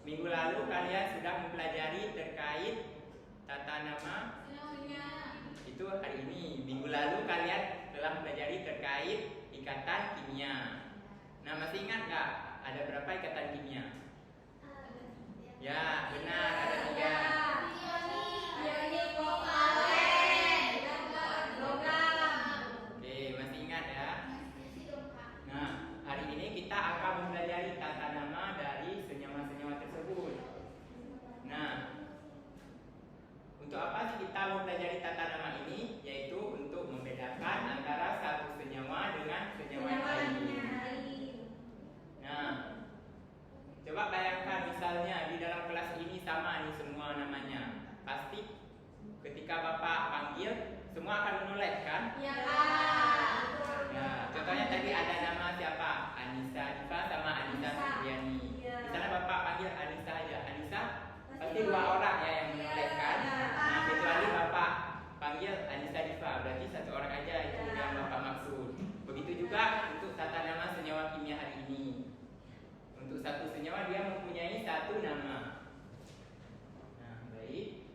minggu lalu kalian sudah mempelajari terkait tata nama. Itu hari ini. Minggu lalu kalian telah mempelajari terkait ikatan kimia. Nah, masih ingat nggak ada berapa ikatan kimia? Ya, benar, ada 3. Oke, masih ingat ya? Nah, hari ini kita akan mempelajari tata nama dari senyawa-senyawa tersebut. Nah, untuk apa sih kita mempelajari tata nama ini? Yaitu untuk membedakan antara satu senyawa dengan senyawa lainnya. Nah, coba bayangkan misalnya di dalam kelas ini sama nih semua namanya. Pasti ketika Bapak panggil semua akan menoleh kan? Iya. Nah, contohnya tadi ada nama siapa? Anissa Diva sama Anissa Supriyani. Di sana Bapak panggil Anissa aja. Anissa pasti 2 orang ya yang menoleh kan? Nah, kecuali Bapak panggil Anissa Diva, berarti 1 orang aja itu yang Bapak maksud. Begitu juga untuk tata nama senyawa kimia hari ini. Untuk satu senyawa dia mempunyai 1 nama. Nah, baik.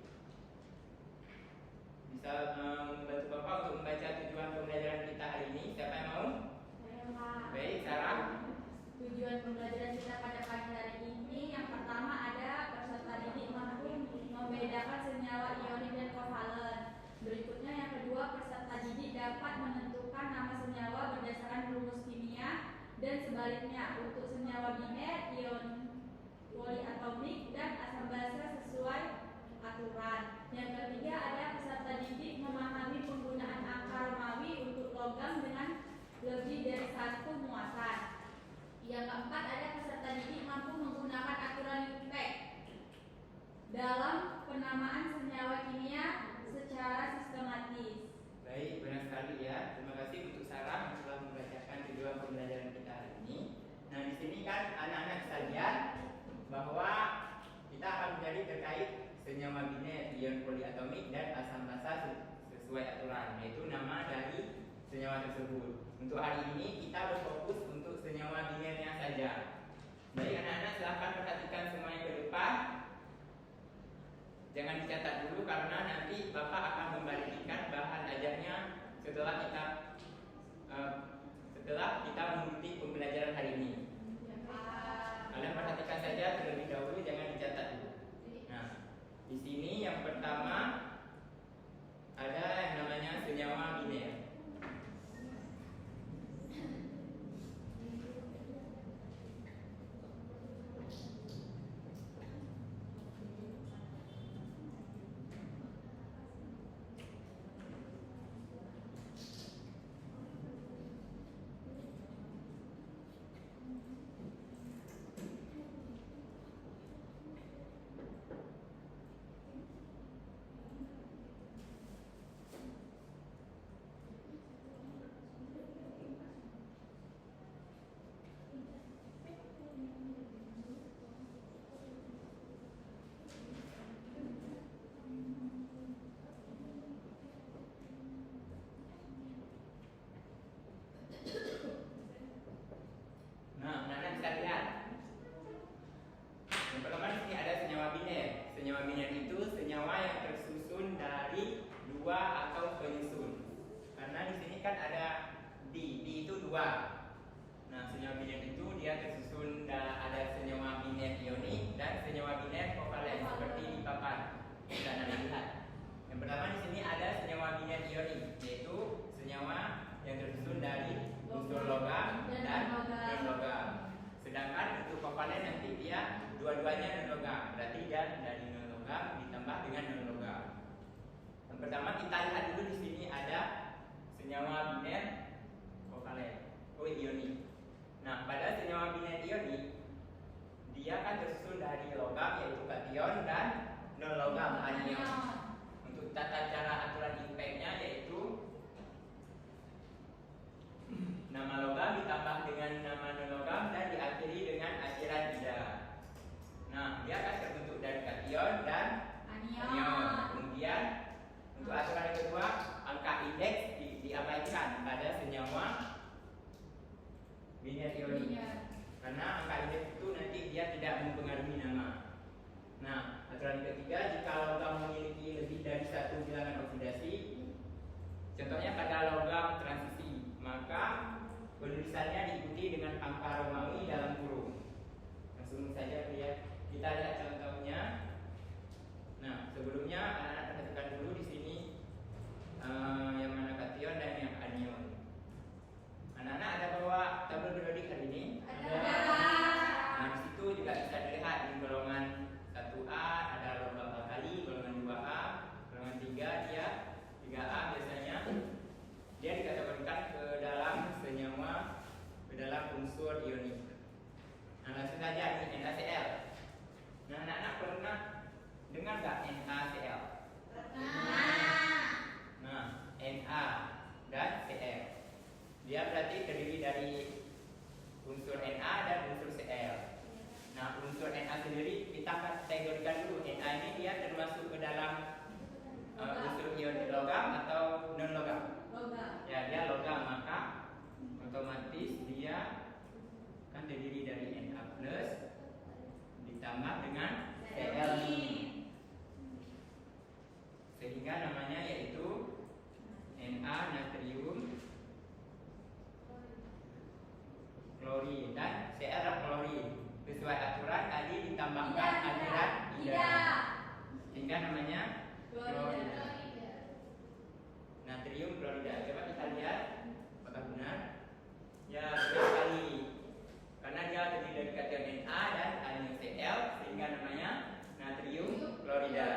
Bisa membantu Bapak untuk membaca tujuan pembelajaran kita hari ini. Siapa yang mau? Baik, Sarah. Tujuan pembelajaran kita pada pagi hari ini yang pertama ada peserta didik mampu membedakan senyawa ionik dan kovalen. Berikutnya yang kedua, peserta didik dapat menentukan nama senyawa berdasarkan rumus kimia dan sebaliknya untuk senyawa biner, ion poliatomik dan asam basa sesuai aturan. Yang ketiga ada peserta didik memahami penggunaan angka Romawi untuk logam dengan lebih dari 1 muatan. Yang keempat ada peserta didik mampu menggunakan aturan UPEC dalam penamaan senyawa kimia secara sistematis. Baik, benar sekali ya. Terima kasih untuk Sarah yang telah membacakan tujuan pembelajaran kita hari ini. Nah, di sini kan anak-anak bisa lihat bahwa kita akan menjadi terkait senyawa biner, ion poliatomik dan asam basa sesuai aturan, yaitu nama dari senyawa tersebut. Untuk hari ini kita berfokus untuk senyawa binernya saja. Baik anak-anak, silahkan perhatikan semuanya ke depan. Jangan dicatat dulu karena nanti Bapak akan membagikan bahan ajarnya setelah kita mengikuti pembelajaran hari ini. Kalian perhatikan saja terlebih dahulu, jangan dicatat dulu. Nah, di sini yang pertama ada yang namanya senyawa biner. Nah, anak-anak bisa lihat. Yang pertama di sini ada senyawa biner. Senyawa biner itu senyawa yang tersusun dari 2 atau penyusun. Karena di sini kan ada di itu 2. Nah, senyawa biner itu dia tersusun ada senyawa biner ionik dan senyawa biner kovalen seperti di papan. Bisa Anda lihat. Yang pertama di sini ada senyawa biner ionik, yaitu senyawa yang tersusun dari unsur logam dan non-logam. Sedangkan untuk kovalen nanti dia dua-duanya non-logam, berarti dia dari non-logam ditambah dengan non-logam. Yang pertama kita lihat dulu di sini ada senyawa biner kovalen, ionik. Nah, pada senyawa biner ionik dia kan tersusun dari logam yaitu kation dan non-logam anion. Untuk tata cara aturan IPEC-nya yaitu nama logam ditambah dengan nama non-logam dan diakhiri dengan akhiran ida. Nah, dia akan terbentuk dari kation dan anion. Kemudian untuk aturan yang kedua, angka indeks diabaikan pada senyawa biner ionik. Karena angka indeks itu nanti dia tidak mempengaruhi nama. Nah, aturan ketiga, jika logam memiliki lebih dari satu bilangan oksidasi, contohnya pada logam transisi, maka penulisannya diikuti dengan angka Romawi dalam kurung. Langsung saja lihat, kita lihat contohnya. Nah, sebelumnya anak-anak perhatikan dulu di sini yang mana kation dan yang anion. Anak-anak ada bawa tabel periodik hari ini? Ada. Nah, di situ juga bisa dilihat di golongan 1A ada logam alkali, golongan 2A, golongan 3 dia 3A biasanya dia dikategorikan ke dalam senyawa, ke dalam unsur ionik. Nah, langsung saja ini NaCl. Nah, anak-anak pernah dengar nggak NaCl? Nah, Na dan Cl. Dia berarti terdiri dari unsur Na dan unsur Cl. Nah, unsur Na sendiri kita kategorikan dulu. Na ini dia termasuk ke dalam unsur ion logam atau non logam? Logam. Ya, dia logam, maka otomatis dia kan terdiri dari Na plus ditambah dengan Cl sehingga namanya yaitu Na natrium klorin dan Cl klorin. Sesuai aturan tadi ditambahkan aliran ida sehingga namanya klorida. Natrium klorida. Coba kita lihat apakah benar. Ya, benar sekali. Karena dia terdiri dari kation Na dan anion Cl sehingga namanya natrium klorida.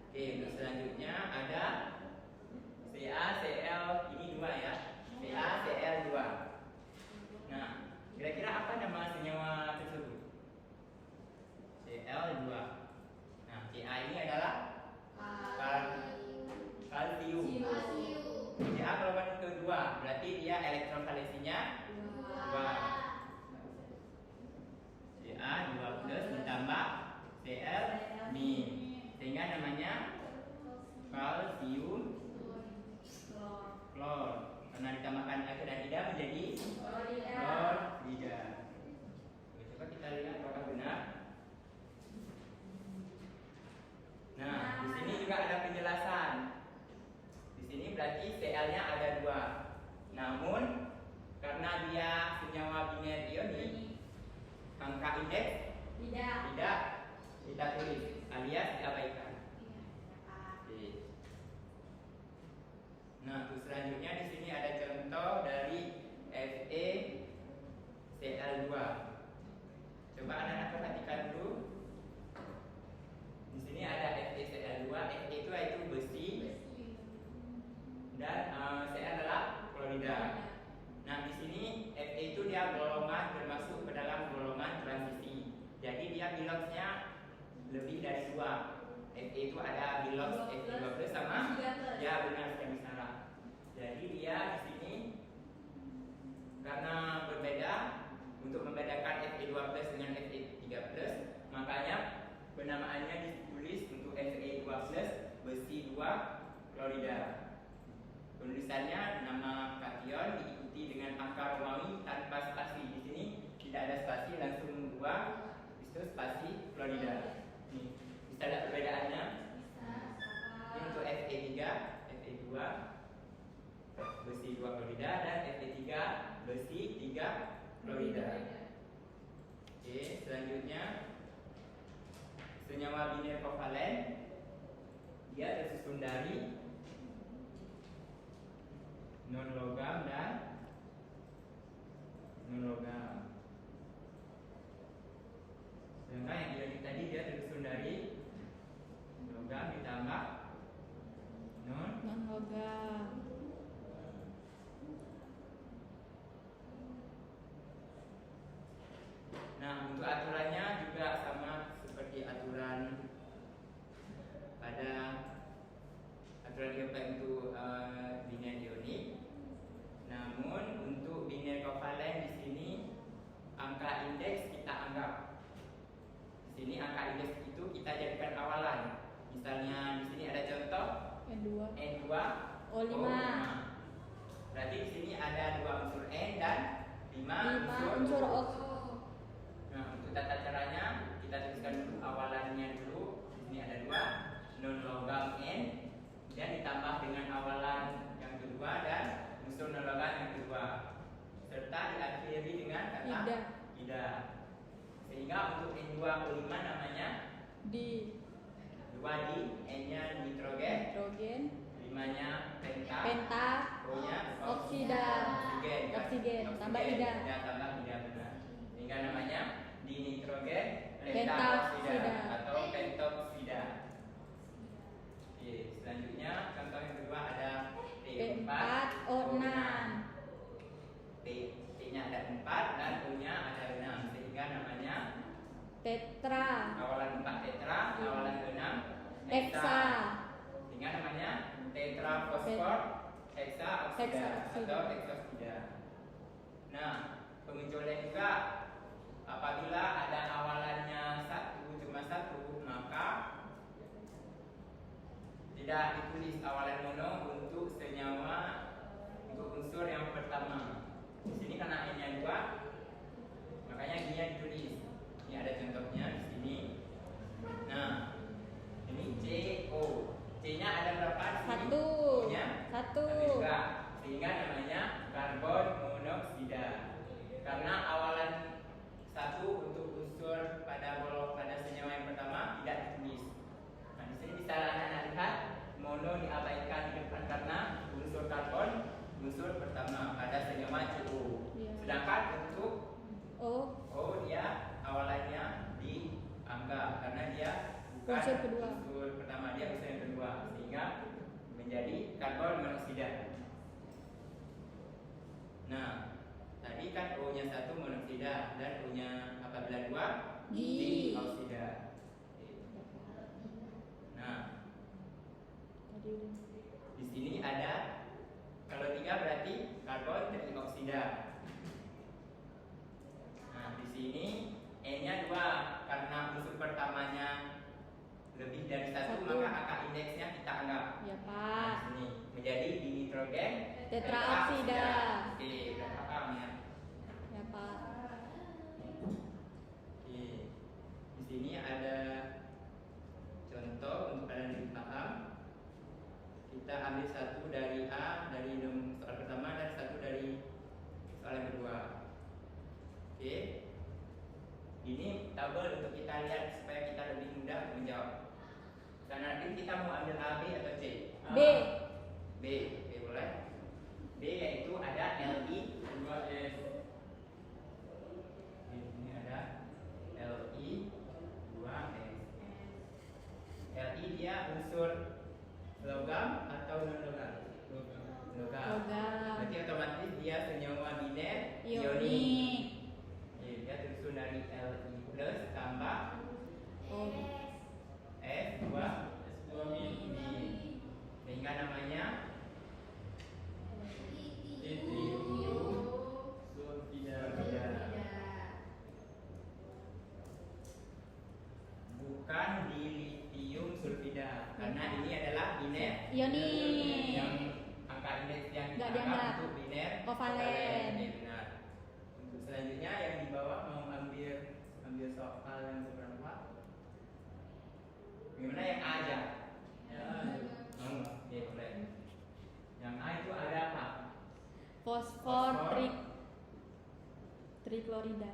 Oke, untuk selanjutnya ada CaCl, ini 2 ya. CaCl2. Nah, kira-kira apa nama senyawa tersebut? Cl2. Nah, Ca ini adalah kalsium. Ca golongan kedua, berarti dia elektrovalensinya 2. Ca 2 plus ditambah Cl min sehingga namanya kalsium klor. Karena ditambahkan air dan ida menjadi klorida. Coba kita lihat apakah benar. Nah, di sini juga ada penjelasan. Di sini berarti Cl-nya ada 2. Namun karena dia senyawa biner ionik, angka indeks tidak kita tulis alias diabaikan. Oke. Nah, untuk selanjutnya di sini ada contoh dari FeCl2. Coba anak-anak perhatikan dulu. Di sini ada FeCl2. Fe itu besi dan Cl adalah klorida. Nah, di sini Fe itu dia golongan termasuk ke dalam golongan transisi. Jadi dia biloxnya lebih dari 2. Fe itu ada bilox Fe2+ sama ya benar sekali salah. Jadi dia di sini karena berbeda untuk membedakan Fe2+ dengan Fe3+, makanya penamaannya ditulis untuk Fe2+ besi 2 klorida. Penulisannya nama kation diikuti dengan angka Romawi tanpa spasi. Di sini tidak ada spasi, langsung 2 itu spasi klorida. Nih, bisa lihat perbedaannya. Ini untuk Fe3, Fe2 besi 2 klorida dan Fe3 besi 3 klorida. Oke, selanjutnya senyawa biner kovalen dia tersusun dari non logam dan non logam. Sedangkan yang ionik tadi dia tersusun dari logam ditambah non logam. Nah, untuk aturannya juga sama seperti aturan pada aturan IOP untuk biner ionik. Namun untuk biner kovalen di sini angka indeks kita anggap. Di sini angka indeks itu kita jadikan awalan. Misalnya di sini ada contoh N2 O5. Berarti di sini ada 2 unsur N dan 5 unsur O. Nah, untuk tata caranya kita tuliskan dulu awalannya dulu. 2O5 namanya Di 2 di, N-nya nitrogen, nitrogen, 5-nya penta, penta, O-nya oksida, oksigen, tambah ida. Ya, tambah ida benar. Sehingga namanya dinitrogen Pentaoksida. pentaoksida atau pentoksida. Oke, selanjutnya contoh yang kedua ada P4O6. P-nya ada 4 dan O-nya ada 6 sehingga namanya Tetra, awalan 4 tetra, awalan 6 hexa, sehingga namanya tetrafosfor heksaoksida Heksaoksida. atau heksaoksida. Nah, pengecualian juga apabila ada awalannya cuma satu, maka tidak ditulis awalan mono untuk senyawa untuk unsur yang pertama. Di sini karena N-nya 2, makanya G-nya ditulis. Ini ada contohnya di sini. Nah, ini CO. C-nya ada berapa di sini? Satu. O-nya Satu. ada juga. Sehingga namanya karbon monoksida. Karena awalan satu untuk unsur pada senyawa yang pertama tidak ditulis. Nah, di sini bisa anak-anak lihat mono diabaikan di depan karena unsur karbon unsur pertama pada senyawa CO. Iya. Sedangkan untuk O dia awalannya dianggap karena dia bukan Unsur kedua. unsur pertama, dia unsur yang kedua sehingga menjadi karbon monoksida. Nah, tadi kan O-nya 1 monoksida dan O-nya apabila 2 dioksida. Nah, tadi udah. di sini ada kalau 3 berarti karbon trioksida. Nah, di sini N-nya 2 karena unsur pertamanya lebih dari 1 Satu. maka angka indeksnya kita anggap. Ya, Nah, Pak. di sini menjadi dinitrogen Tetraoksida. Oke, udah paham ya. Ya, Pak. Oke. Di sini ada contoh untuk kalian lebih paham. Kita ambil satu dari A dari soal pertama dan satu dari soal yang kedua. Oke. Ini tabel untuk kita lihat supaya kita lebih mudah menjawab. Karena nanti kita mau ambil A, B atau C? B. B, oke boleh. B yaitu ada Li 2S. Ini ada Li 2S. Li dia unsur logam atau non logam? Logam. Berarti otomatis dia senyawa biner ionik. Oke, dia tersusun dari Li plus tambah O. S2 min. Sehingga namanya litium sulfida. Bukan di litium sulfida karena ini adalah biner Ionik. yang angka indeks yang Nggak dianggap dianggap. untuk biner Kovalen. Oke, benar. Untuk selanjutnya yang di bawah mau ambil soal yang beberapa. Gimana yang A aja? Oke, boleh. Yang A itu ada apa? Fosfor triklorida.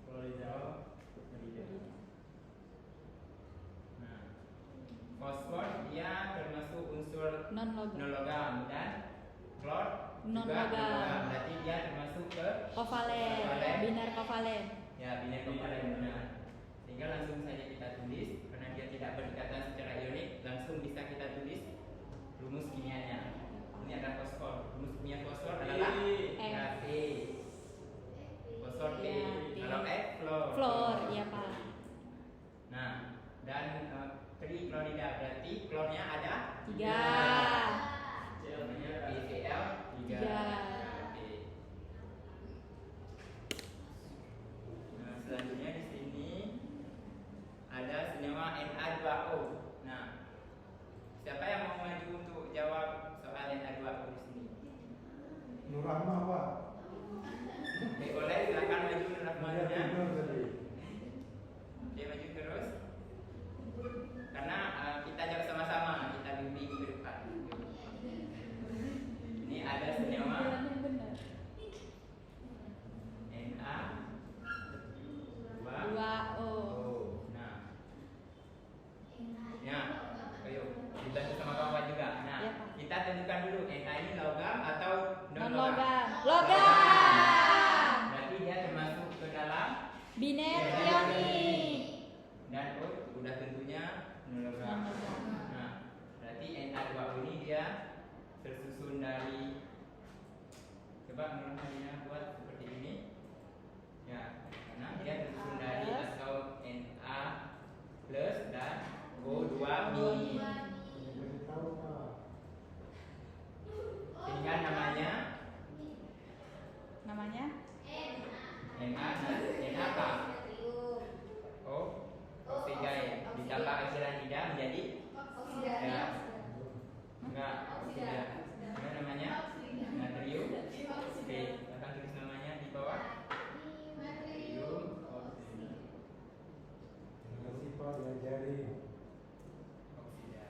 Klorida. Nah, fosfor dia termasuk unsur Non logam. non-logam dan klor Non juga logam. non-logam. Berarti dia termasuk ke Kovalen. Kovalen. Biner kovalen. ya biner kovalen benar. Sehingga langsung saja kita tulis karena dia tidak berikatan secara ionik, langsung bisa kita tulis rumus kimianya. Ini ada fosfor. Rumus kimia fosfor adalah F. Fe. Fosfor Fe. Ya, Fe. Kalau F fluor. Fluor, iya, Pak. Nah, dan triklorida berarti klornya ada 3. namanya PCl 3. Tiga. Oke. Nah, selanjutnya di sini ada senyawa Na2O. Nah, siapa yang mau maju untuk jawab soal Na2O di sini? Nurahma, Pak. Oke, boleh silakan maju Dia Rahmannya. tidur tadi. Oke, maju terus. Karena kita jawab sama-sama, kita bimbing ke depan. Ini ada senyawa Yang benar. Na HO. Nah, ya, ayo dibantu sama kawan juga. Nah, Ya, Pak. kita tentukan dulu Na ini logam atau non Non logam. logam. Logam. Berarti dia termasuk ke dalam Biner ionik. dan udah tentunya non logam. Non logam. Nah, berarti Na2O ini dia tersusun dari, coba menurutnya buat seperti ini. Ya, karena dia tersusun dari atau Na plus dan O2 mini. Jadi tahu Pak. Sehingga namanya Namanya? Na dan Na apa? O oksigen ditambah akhiranida menjadi ya enggak oksigen. Apa namanya? Natrium. Oke, akan tulis namanya di bawah. Natrium oksida. Terima kasih Pak diajari. Oksida.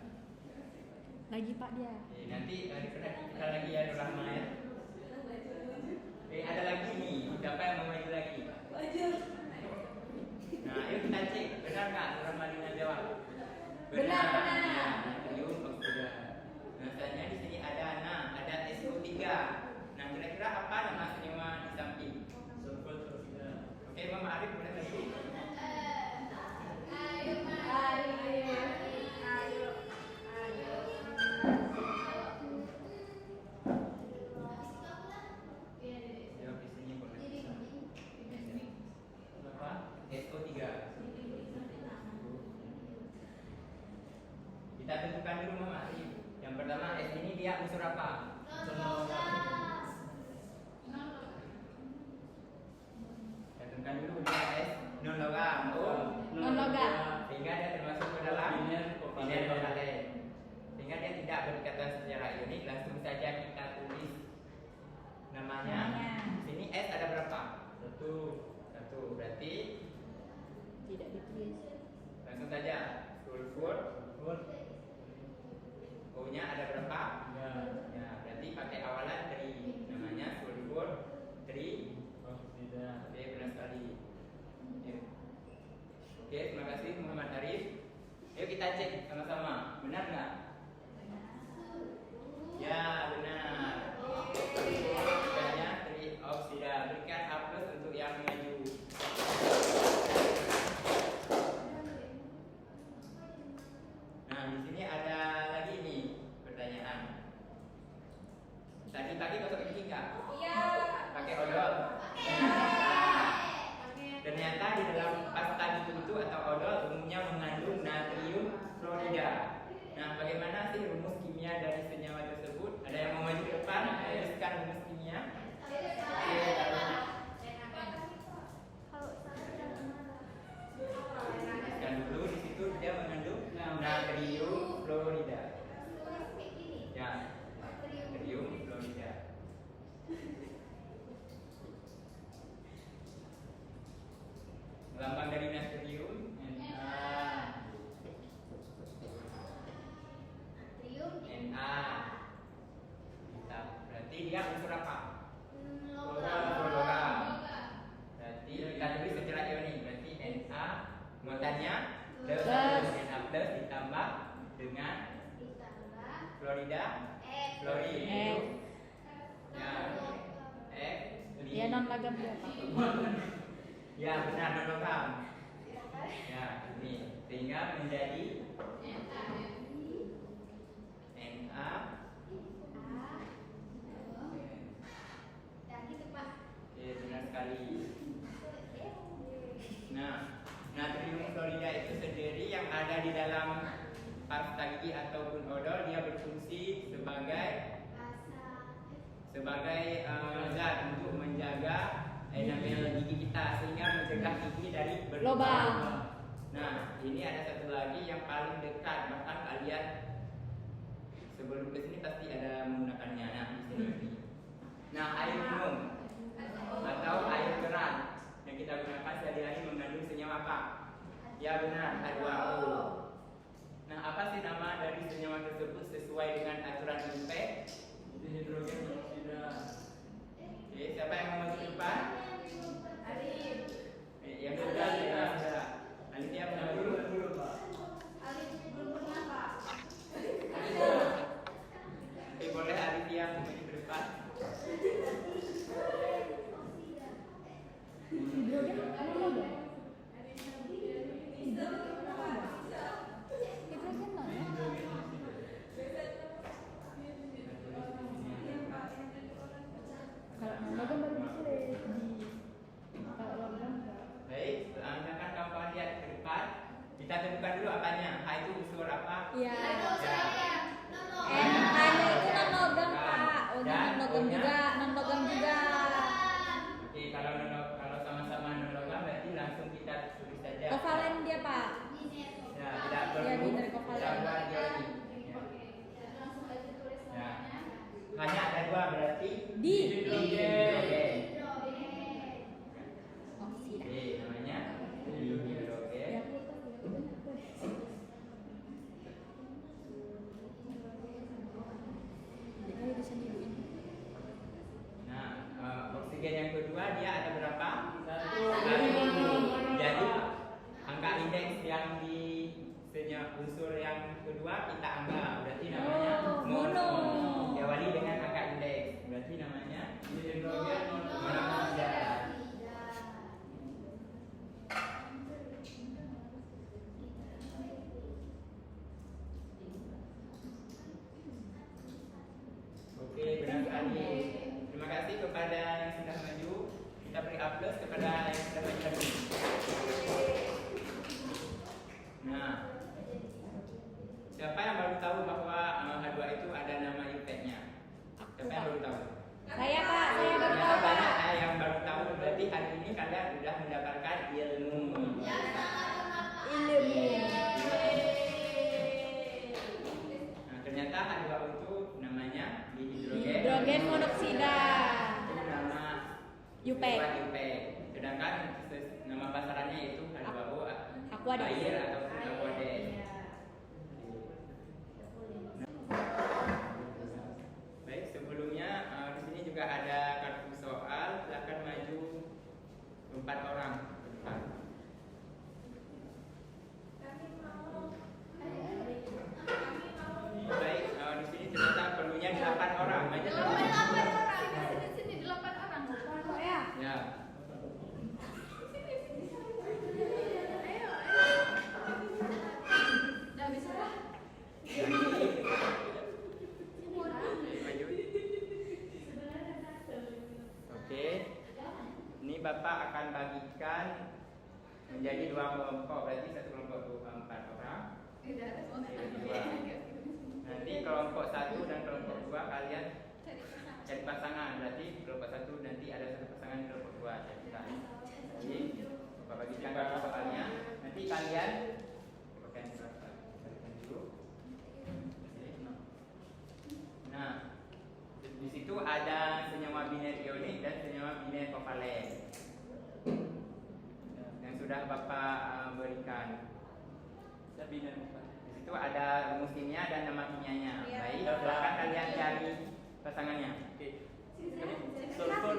Lagi Pak dia. Nanti kita lagi ya Rahma ya. Ada lagi nih, siapa yang mau maju lagi? Nah, ayo kita cek, benar nggak Rahma Lina jawab? Benar. Ya, natrium oksida. Nah, selanjutnya di sini ada ada SO3. Nah, kira-kira apa nama senyawa di samping? Sulfur oksida. Oke, Mama Arif boleh lagi? Jawab di sini boleh. Apa? SO3. Kita tentukan dulu Mama Arif. Yang pertama S ini dia unsur apa? Kita tentukan dulu dia S non logam. Non logam. Sehingga dia termasuk ke dalam biner kovalen. Sehingga dia tidak berikatan secara ionik. Langsung saja kita tulis namanya. Di sini S ada berapa? Satu. Berarti Tidak ditulis. langsung saja sulfur. O-nya ada berapa? Ya, berarti pakai awalan tri. Namanya sulfur tri oksida. Oke, benar sekali. Ya. Oke, terima kasih Muhammad Arif. Yuk kita cek sama-sama. Benar nggak? Ya, benar. Sulfurnya tri oksida. Berikan A+ untuk yang maju. Nah, di sini ada lagi nih pertanyaan. Tadi pagi kosong gigi nggak? Iya. Pakai odol. Ternyata di dalam pasta itu atau odol umumnya mengandung natrium fluorida. Nah, bagaimana sih rumus kimia dari senyawa tersebut? Ada yang mau maju ke depan? Tuliskan rumus kimia. Tuliskan dulu di situ dia mengandung natrium fluorida. Ya, natrium fluorida. Lambang dari natrium Na. Berarti dia unsur apa? Logam. Berarti kita tulis secara ionik. Berarti Na muatannya plus. Na plus ditambah dengan fluorida fluorin. Ya. F. Dia non logam dia Pak. Ya, benar non logam. Ya, ini sehingga menjadi Na. Oke, benar sekali. Nah, natrium fluorida itu sendiri yang ada di dalam pasta gigi ataupun odol, dia berfungsi sebagai zat untuk menjaga enamel gigi kita sehingga mencegah gigi dari Lubang. Nah, ini ada satu lagi yang paling dekat, bahkan kalian sebelum ke sini pasti ada menggunakannya. Nah, di sini. Nah, air minum atau air keran yang kita gunakan sehari-hari mengandung senyawa apa? Ya benar, H2O. Nah, apa sih nama dari senyawa tersebut sesuai dengan aturan IPEK? Itu hidrogen peroksida. Oke, siapa yang mau maju depan? Yang sudah. Kita tentukan dulu apanya. H itu unsur apa? Iya. Ya. Hanya itu non logam Pak. Oh, non logam juga, non logam juga. Oke, kalau sama-sama non logam berarti langsung kita tulis saja. Kovalen dia Pak. Ya, tidak Iya, perlu biner kovalen. kita buat ioni. Ya. Hanya ada dua berarti Di. hidrogen. Oksida. Oke, namanya dihidrogen. Ya. Jadi itu sendiri. Nah, oksigen yang kedua dia ada berapa? Satu. Jadi angka indeks yang di unsur yang kedua kita anggap berarti namanya Oh, mono. Diawali dengan angka indeks berarti namanya hidrogen monoksida. Oke, benar sekali. Terima kasih kepada yang sudah maju. Kita beri aplaus kepada yang sudah maju tadi. Nah, siapa yang baru tahu bahwa H2 itu ada nama IUPAC-nya? Siapa yang baru tahu? Saya Pak, saya baru Ternyata tahu Pak. banyak yang baru tahu. Berarti hari ini kalian sudah mendapatkan ilmu. Ilmu. Nah, ternyata H2O itu namanya dihidrogen. Hidrogen monoksida. Itu nama IUPAC. IUPAC. Sedangkan nama pasarannya itu H2O Aqua air ataupun Aquades. Baik, sebelumnya di sini juga ada kartu soal. Silakan maju 4 orang ke depan. Baik, di sini ternyata perlunya 8 orang. Maju ke depan. Ya. Maju. Oke. Ini Bapak akan bagikan menjadi 2 kelompok. Berarti satu kelompok 4 orang. Dua. Nanti kelompok 1 dan kelompok 2 kalian cari pasangan. Berarti kelompok 1 nanti ada satu pasangan di kelompok 2. Jadi Bapak bagikan kartu soalnya. Nanti kalian pakai berapa? Dulu. Nah, di situ ada senyawa biner ionik dan senyawa biner kovalen yang sudah Bapak berikan. Di situ ada rumus kimia dan nama kimianya. Baik, silakan kalian cari pasangannya. Oke. Sulfur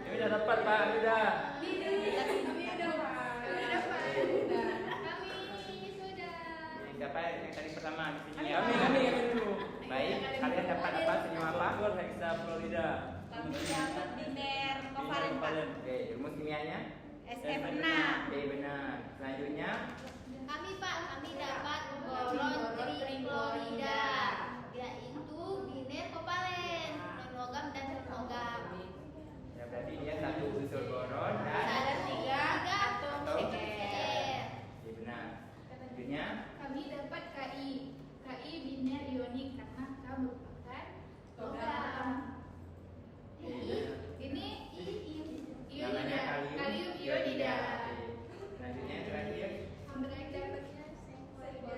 ini udah dapat Pak, udah. Siapa yang tadi pertama di sini? Kami dulu. Baik, kalian dapat apa? Senyawa apa? Sulfur hexafluorida. Kami dapat biner kovalen Pak. Oke, rumus kimianya? SF6. Oke, benar. Selanjutnya, Kami dapat boron triklorida, yaitu biner kovalen, non logam dan non logam. ya berarti dia satu unsur boron dan Ada 3 atom Atau? Cr. Oke, benar. Selanjutnya, Kami dapat Ki biner ionik karena K merupakan logam. Ini namanya ionida, kalium ionida. ionida. Oke. Selanjutnya yang terakhir, Mereka dapatnya sengklorida.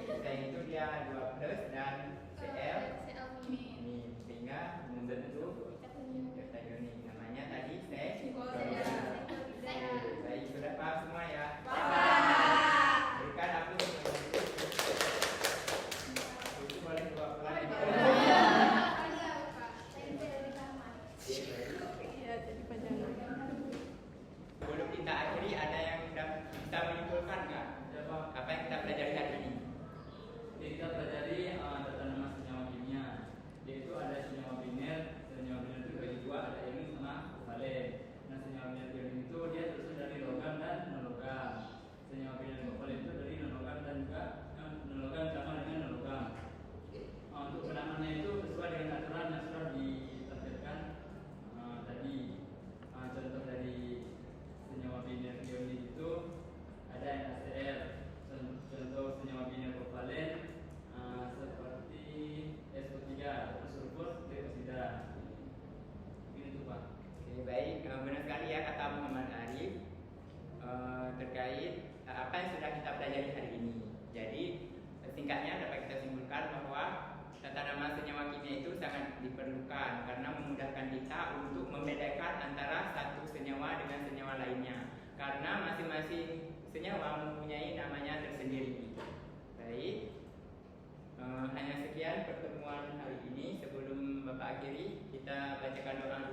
selain itu dia 2 plus dan Cl Cl-min. ini sehingga membentuk kata apa yang sudah kita pelajari hari ini. Jadi singkatnya dapat kita simpulkan bahwa tata nama senyawa kimia itu sangat diperlukan karena memudahkan kita untuk membedakan antara satu senyawa dengan senyawa lainnya. Karena masing-masing senyawa mempunyai namanya tersendiri. Baik, hanya sekian pertemuan hari ini. Sebelum Bapak akhiri, kita bacakan doa